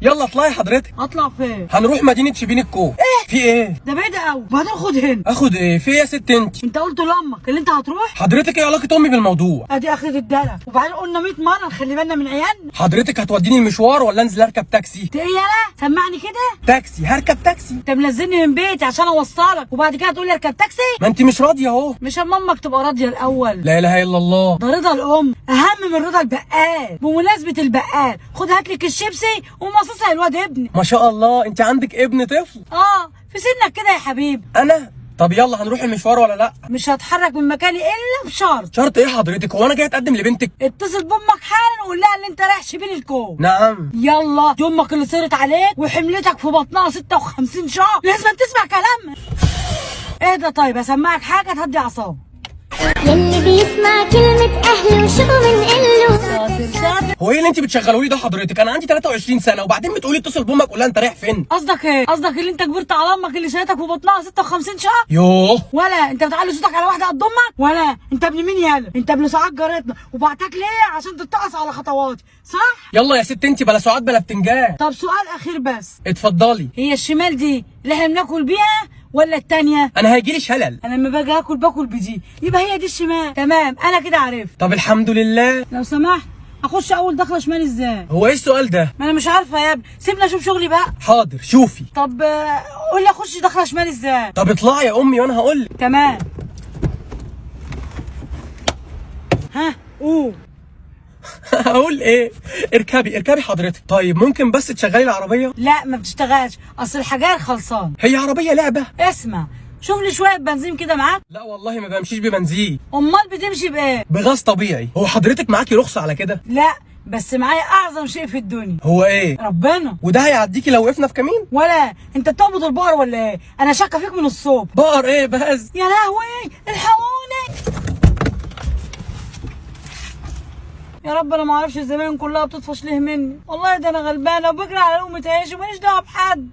يلا اطلعي حضرتك. اطلع فين؟ هنروح مدينه شبين الكو. ايه في ايه؟ ده بعيد قوي، وبعدين خد هنا. اخد ايه؟ في ايه يا ست انت انت قلت لامك اللي انت هتروح. حضرتك؟ ايه علاقه امي بالموضوع؟ ادي اخرة الدلع، وبعدين قلنا 100 مره نخلي بالنا من عيالنا. حضرتك هتوديني المشوار ولا انزل اركب تاكسي؟ ايه يالا سمعني كده. تاكسي، هركب تاكسي. انت منزلني من بيتي عشان اوصلك وبعد كده تقول لي اركب تاكسي؟ ما انت مش راضيه اهو. مش اما امك تبقى راضيه الاول. لا اله الا الله. ده رضا الام اهم من رضا البقال. بمناسبه البقال، خد هات لك الشيبسي ومصاصه الواد ابني. ما شاء الله، انت عندك ابن طفل؟ في سنك كده يا حبيبي. انا؟ طب يلا هنروح المشوار ولا لا؟ مش هتحرك من مكاني الا بشرط. شرط ايه حضرتك؟ هو انا جاي اتقدم لبنتك؟ اتصل بامك حالا وقول لها ان انت رايح شبين الكون. نعم. يلا، دي امك اللي صرت عليك وحملتك في بطنها 56 شهر، لازم تسمع كلامها. اهدى طيب، اسمعك حاجه تهدي اعصابك. يلي بيسمع كلمة أهله شو منقله. شاطر شاطر. هو ايه اللي انت بتشغلوا لي ده حضرتك؟ انا عندي 23 سنه وبعدين بتقولي اتصل بامك قول لها انت رايح فين؟ قصدك ايه؟ قصدك اللي انت كبرت على امك اللي شالتك في بطنها 56 شهر؟ يوه. ولا انت بتعلي صوتك على واحده قد امك؟ ولا انت ابن مين يالا؟ انت ابن سعاد جارتنا وبعتك ليه عشان تتقص على خطواتي، صح؟ يلا يا ست انت، بلا سعاد بلا بتنجان. طب سؤال اخير بس، اتفضلي. هي الشمال دي اللي احنا بناكل بيها ولا التانية؟ انا هيجيلي شلل. انا لما باجي اكل باكل بدي، يبقى هي دي الشمال. تمام، انا كده عرفت. طب الحمد لله. لو سمحت، اخش اول دخله شمال ازاي؟ هو ايه السؤال ده؟ ما انا مش عارفه يا ابني، سيبني اشوف شغلي بقى. حاضر شوفي. طب قول لي اخش دخله شمال ازاي؟ طب اطلعي يا امي وانا هقول لك. تمام. ها قول. هقول ايه؟ اركبي اركبي حضرتك. طيب ممكن بس تشغلي العربيه؟ لا ما بتشتغلش، اصل الحجار خلصان. هي عربيه لعبه؟ اسمع، شوف لي شويه بنزين كده معاك. لا والله ما بمشيش ببنزين. امال بتمشي بايه؟ بغاز طبيعي. هو حضرتك معاكي رخصه على كده؟ لا بس معايا اعظم شيء في الدنيا. هو ايه؟ ربنا. وده هيعديكي لو وقفنا في كمين؟ ولا انت بتقبض البقر ولا ايه؟ انا شاكه فيك من الصوب. بقر ايه بس؟ يا لهوي الحقوني يا رب. انا ما اعرفش الزمان كلها بتطفش ليه مني، والله ده انا غلبانه وبجري على لقمه عيش وماليش دعوه بحد.